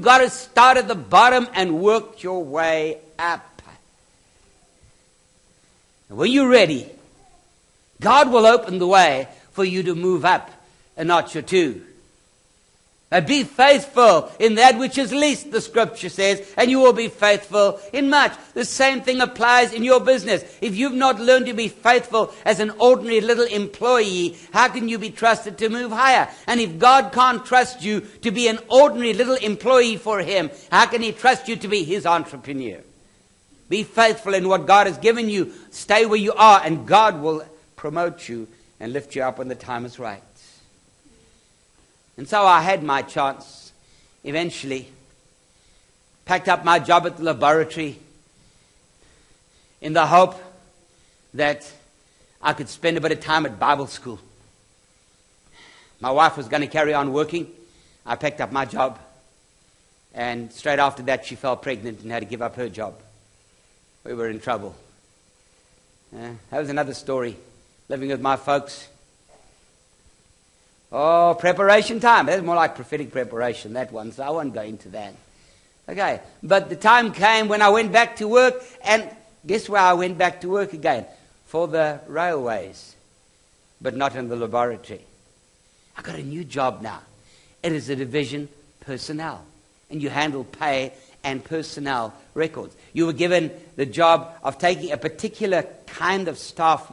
got to start at the bottom and work your way up. And when you're ready, God will open the way for you to move up a notch or two. Be faithful in that which is least, the scripture says, and you will be faithful in much. The same thing applies in your business. If you've not learned to be faithful as an ordinary little employee, how can you be trusted to move higher? And if God can't trust you to be an ordinary little employee for Him, how can He trust you to be His entrepreneur? Be faithful in what God has given you. Stay where you are, and God will promote you and lift you up when the time is right. And so I had my chance eventually. Packed up my job at the laboratory in the hope that I could spend a bit of time at Bible school. My wife was going to carry on working. I packed up my job. And straight after that, she fell pregnant and had to give up her job. We were in trouble. That was another story. Living with my folks. Oh, preparation time. That's more like prophetic preparation, that one, so I won't go into that. Okay, but the time came when I went back to work, and guess where I went back to work again? For the railways, but not in the laboratory. I got a new job now. It is a division personnel, and you handle pay and personnel records. You were given the job of taking a particular kind of staff,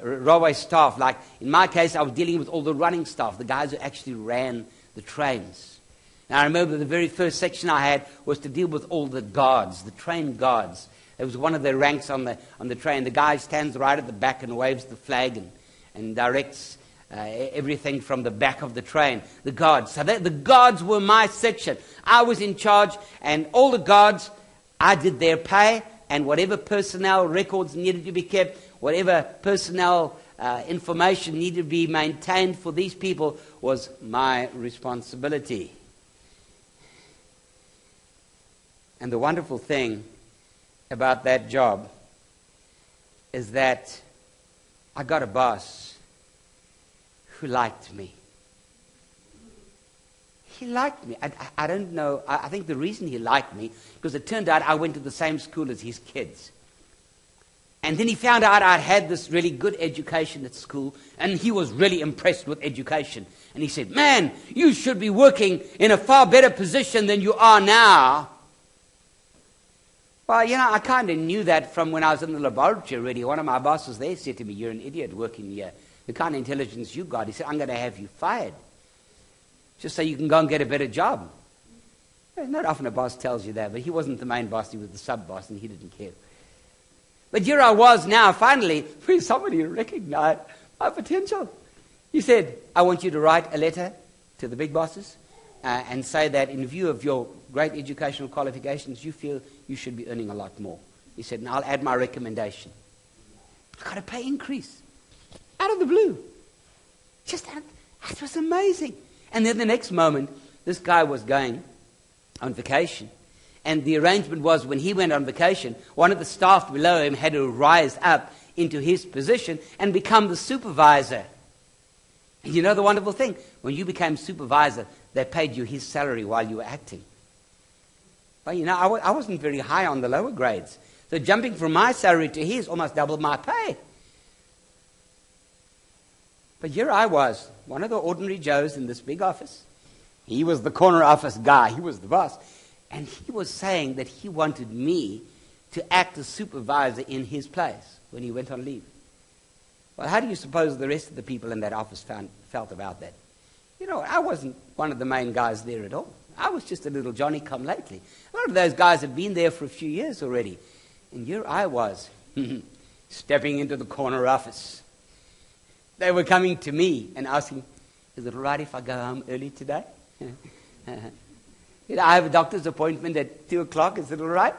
railway staff. Like in my case, I was dealing with all the running staff, the guys who actually ran the trains. Now I remember the very first section I had was to deal with all the guards, the train guards. It was one of the ranks on the train. The guy stands right at the back and waves the flag and directs everything from the back of the train. The guards. So the guards were my section. I was in charge, and all the guards, I did their pay, and whatever personnel records needed to be kept, whatever personnel information needed to be maintained for these people was my responsibility. And the wonderful thing about that job is that I got a boss who liked me. He liked me. I don't know. I think the reason he liked me, because it turned out I went to the same school as his kids. And then he found out I'd had this really good education at school, and he was really impressed with education. And he said, "Man, you should be working in a far better position than you are now." Well, I kind of knew that from when I was in the laboratory already. One of my bosses there said to me, "You're an idiot working here. The kind of intelligence you got," he said, "I'm going to have you fired, just so you can go and get a better job." Not often a boss tells you that, but he wasn't the main boss, he was the sub-boss, and he didn't care. But here I was now, finally, with somebody who recognized my potential. He said, "I want you to write a letter to the big bosses and say that in view of your great educational qualifications, you feel you should be earning a lot more." He said, "And I'll add my recommendation." I got a pay increase out of the blue. That was amazing. And then the next moment, this guy was going on vacation. And the arrangement was when he went on vacation, one of the staff below him had to rise up into his position and become the supervisor. And you know the wonderful thing? When you became supervisor, they paid you his salary while you were acting. Well, I wasn't very high on the lower grades. So jumping from my salary to his almost doubled my pay. But here I was, one of the ordinary Joes in this big office. He was the corner office guy. He was the boss. And he was saying that he wanted me to act as supervisor in his place when he went on leave. Well, how do you suppose the rest of the people in that office felt about that? I wasn't one of the main guys there at all. I was just a little Johnny-come-lately. A lot of those guys had been there for a few years already. And here I was, stepping into the corner office. They were coming to me and asking, "Is it all right if I go home early today? I have a doctor's appointment at 2 o'clock. Is it all right?"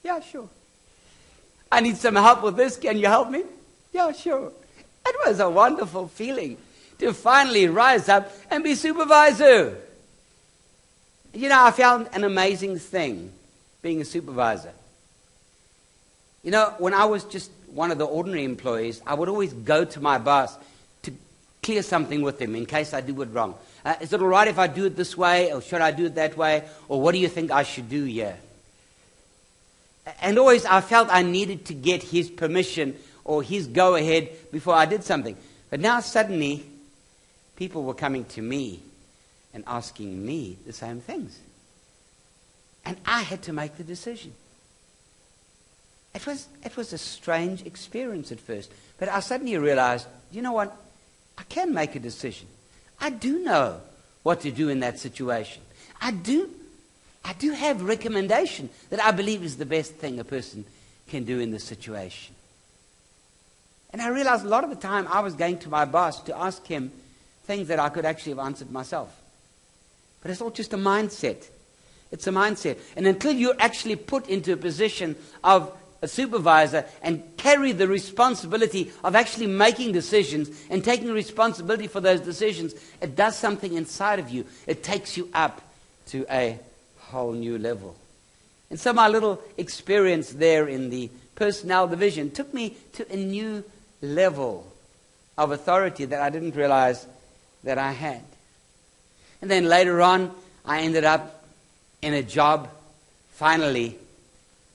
"Yeah, sure." "I need some help with this. Can you help me?" "Yeah, sure." It was a wonderful feeling to finally rise up and be supervisor. I found an amazing thing being a supervisor. When I was just one of the ordinary employees, I would always go to my boss to clear something with him in case I do it wrong. Is it all right if I do it this way, or should I do it that way? Or what do you think I should do here? And always I felt I needed to get his permission or his go-ahead before I did something. But now suddenly, people were coming to me and asking me the same things. And I had to make the decision. It was a strange experience at first. But I suddenly realized, you know what? I can make a decision. I do know what to do in that situation. I do have recommendation that I believe is the best thing a person can do in this situation. And I realized a lot of the time I was going to my boss to ask him things that I could actually have answered myself. But it's all just a mindset. It's a mindset. And until you're actually put into a position of a supervisor and carry the responsibility of actually making decisions and taking responsibility for those decisions, it does something inside of you. It takes you up to a whole new level. And so my little experience there in the personnel division took me to a new level of authority that I didn't realize that I had. And then later on, I ended up in a job, finally,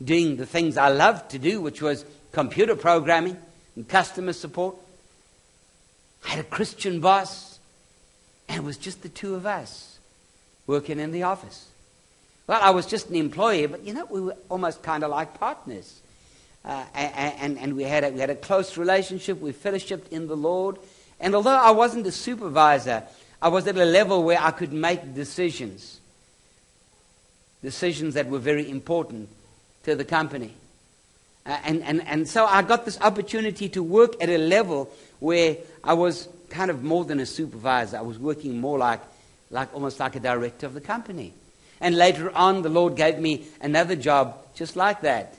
doing the things I loved to do, which was computer programming and customer support. I had a Christian boss, and it was just the two of us working in the office. Well, I was just an employee, but we were almost kind of like partners. And we had a close relationship. We fellowshiped in the Lord. And although I wasn't a supervisor, I was at a level where I could make decisions that were very important to the company. And so I got this opportunity to work at a level where I was kind of more than a supervisor. I was working more like almost like a director of the company. And later on, the Lord gave me another job just like that.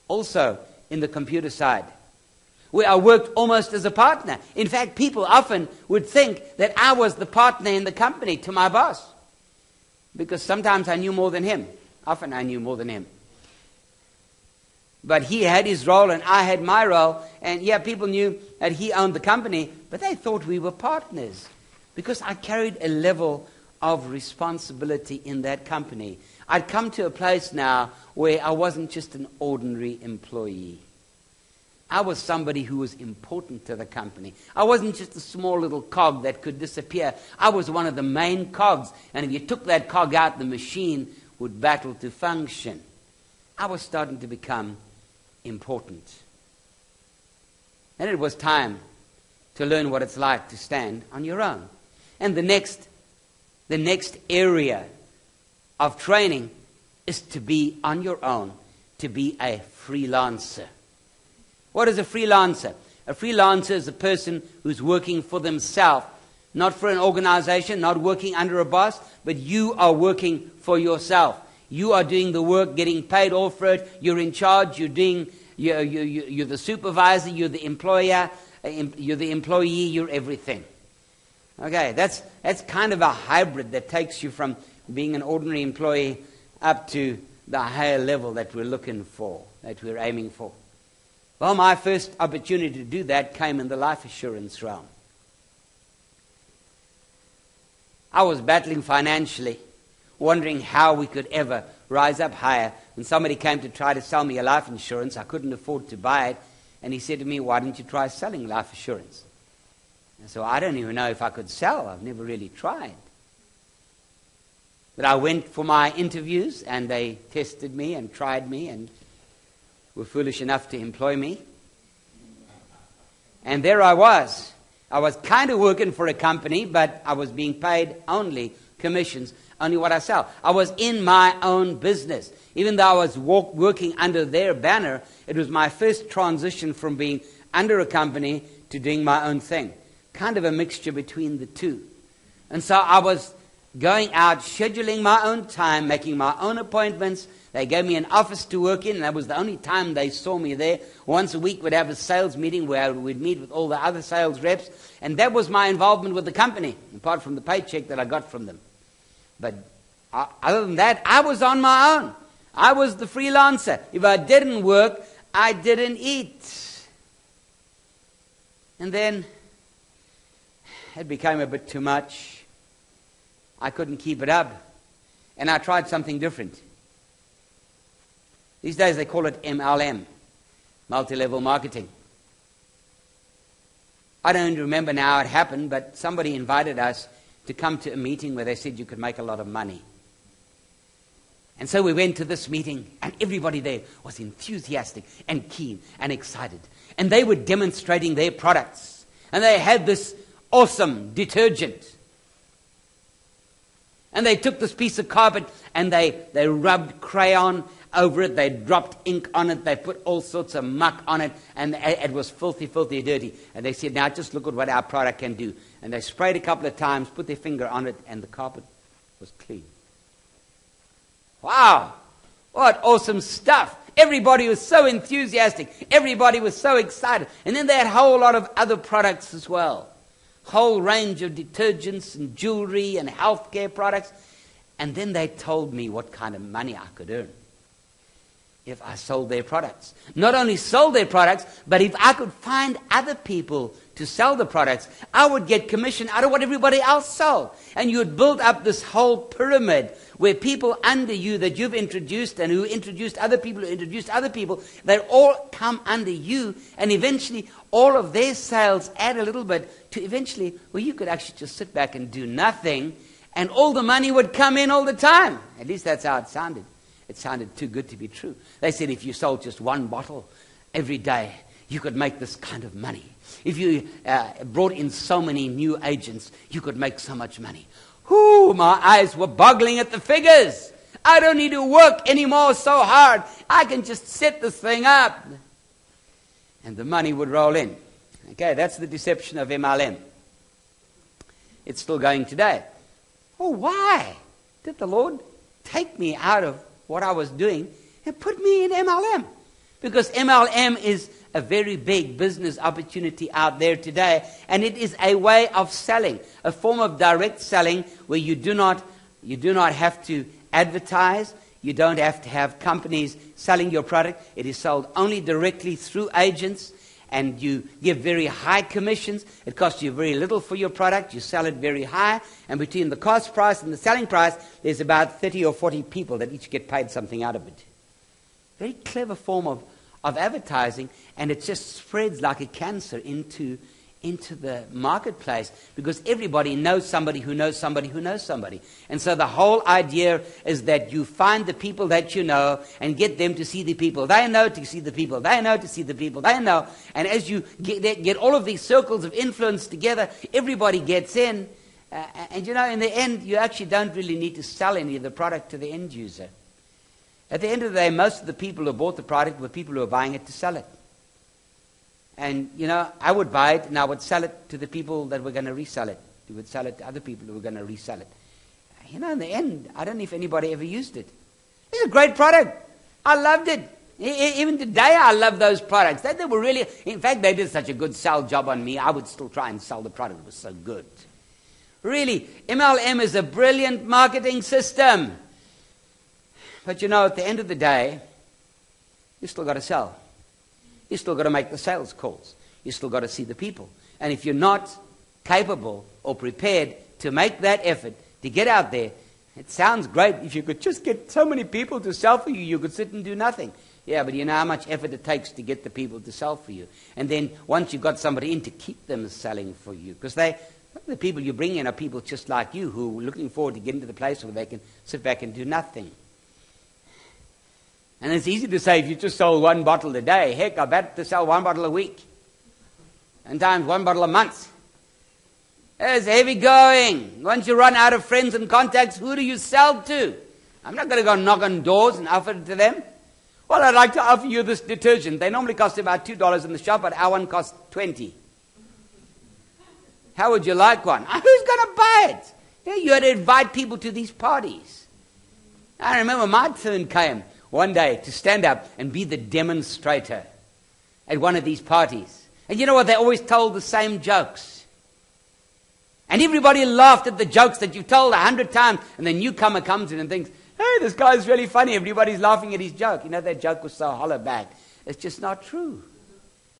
Also in the computer side, where I worked almost as a partner. In fact, people often would think that I was the partner in the company to my boss. Because sometimes I knew more than him. Often I knew more than him. But he had his role and I had my role. And yeah, people knew that he owned the company, but they thought we were partners. Because I carried a level of responsibility in that company. I'd come to a place now where I wasn't just an ordinary employee. I was somebody who was important to the company. I wasn't just a small little cog that could disappear. I was one of the main cogs. And if you took that cog out, the machine would battle to function. I was starting to become important. And it was time to learn what it's like to stand on your own. And the next area of training is to be on your own, to be a freelancer. What is a freelancer? A freelancer is a person who's working for themselves, not for an organization, not working under a boss, but you are working for yourself. You are doing the work, getting paid all for it. You're in charge. You're the supervisor. You're the employer. You're the employee. You're everything. Okay, that's kind of a hybrid that takes you from being an ordinary employee up to the higher level that we're looking for, that we're aiming for. Well, my first opportunity to do that came in the life assurance realm. I was battling financially, wondering how we could ever rise up higher. When somebody came to try to sell me a life insurance, I couldn't afford to buy it. And he said to me, "Why don't you try selling life assurance?" And so I don't even know if I could sell. I've never really tried. But I went for my interviews, and they tested me and tried me and were foolish enough to employ me. And there I was. I was kind of working for a company, but I was being paid only commissions, only what I sell. I was in my own business. Even though I was working under their banner, it was my first transition from being under a company to doing my own thing. Kind of a mixture between the two. And so I was going out, scheduling my own time, making my own appointments. They gave me an office to work in, and that was the only time they saw me there. Once a week we'd have a sales meeting where we'd meet with all the other sales reps, and that was my involvement with the company, apart from the paycheck that I got from them. But other than that, I was on my own. I was the freelancer. If I didn't work, I didn't eat. And then it became a bit too much. I couldn't keep it up. And I tried something different. These days they call it MLM, multi-level marketing. I don't remember now how it happened, but somebody invited us to come to a meeting where they said you could make a lot of money. And so we went to this meeting, and everybody there was enthusiastic and keen and excited. And they were demonstrating their products. And they had this awesome detergent. And they took this piece of carpet and they rubbed crayon over it. They dropped ink on it. They put all sorts of muck on it. And it was filthy, filthy, dirty. And they said, now just look at what our product can do. And they sprayed a couple of times, put their finger on it, and the carpet was clean. Wow! What awesome stuff! Everybody was so enthusiastic. Everybody was so excited. And then they had a whole lot of other products as well. Whole range of detergents and jewelry and healthcare products. And then they told me what kind of money I could earn if I sold their products. Not only sold their products, but if I could find other people to sell the products, I would get commission out of what everybody else sold. And you would build up this whole pyramid where people under you that you've introduced and who introduced other people who introduced other people, they all come under you, and eventually all of their sales add a little bit to eventually, well, you could actually just sit back and do nothing, and all the money would come in all the time. At least that's how it sounded. It sounded too good to be true. They said if you sold just one bottle every day, you could make this kind of money. If you brought in so many new agents, you could make so much money. Whoo, my eyes were boggling at the figures. I don't need to work anymore so hard. I can just set this thing up. And the money would roll in. Okay, that's the deception of MLM. It's still going today. Oh, why did the Lord take me out of what I was doing and put me in MLM? Because MLM is a very big business opportunity out there today, and it is a way of selling, a form of direct selling where you do not have to advertise, you don't have to have companies selling your product. It is sold only directly through agents, and you give very high commissions. It costs you very little for your product. You sell it very high, and between the cost price and the selling price, there's about 30 or 40 people that each get paid something out of it. Very clever form of advertising, and it just spreads like a cancer into the marketplace because everybody knows somebody who knows somebody who knows somebody. And so the whole idea is that you find the people that you know and get them to see the people they know, to see the people they know, to see the people they know. And as you get all of these circles of influence together, everybody gets in. And in the end, you actually don't really need to sell any of the product to the end user. At the end of the day, most of the people who bought the product were people who were buying it to sell it. And, I would buy it and I would sell it to the people that were going to resell it. We would sell it to other people who were going to resell it. In the end, I don't know if anybody ever used it. It's a great product. I loved it. Even today, I love those products. They were really, in fact, they did such a good sell job on me, I would still try and sell the product. It was so good. Really, MLM is a brilliant marketing system. But at the end of the day, you still got to sell. You still got to make the sales calls. You still got to see the people. And if you're not capable or prepared to make that effort to get out there, it sounds great. If you could just get so many people to sell for you, you could sit and do nothing. Yeah, but you know how much effort it takes to get the people to sell for you. And then once you've got somebody in, to keep them selling for you. Because the people you bring in are people just like you who are looking forward to getting to the place where they can sit back and do nothing. And it's easy to say if you just sold one bottle a day, heck, I bet to sell one bottle a week. And times one bottle a month. It's heavy going. Once you run out of friends and contacts, who do you sell to? I'm not going to go knock on doors and offer it to them. Well, I'd like to offer you this detergent. They normally cost about $2 in the shop, but our one costs $20. How would you like one? Who's going to buy it? You had to invite people to these parties. I remember my turn came one day to stand up and be the demonstrator at one of these parties. And you know what? They always told the same jokes. And everybody laughed at the jokes that you've told 100 times. And the newcomer comes in and thinks, hey, this guy's really funny. Everybody's laughing at his joke. That joke was so hollow back. It's just not true.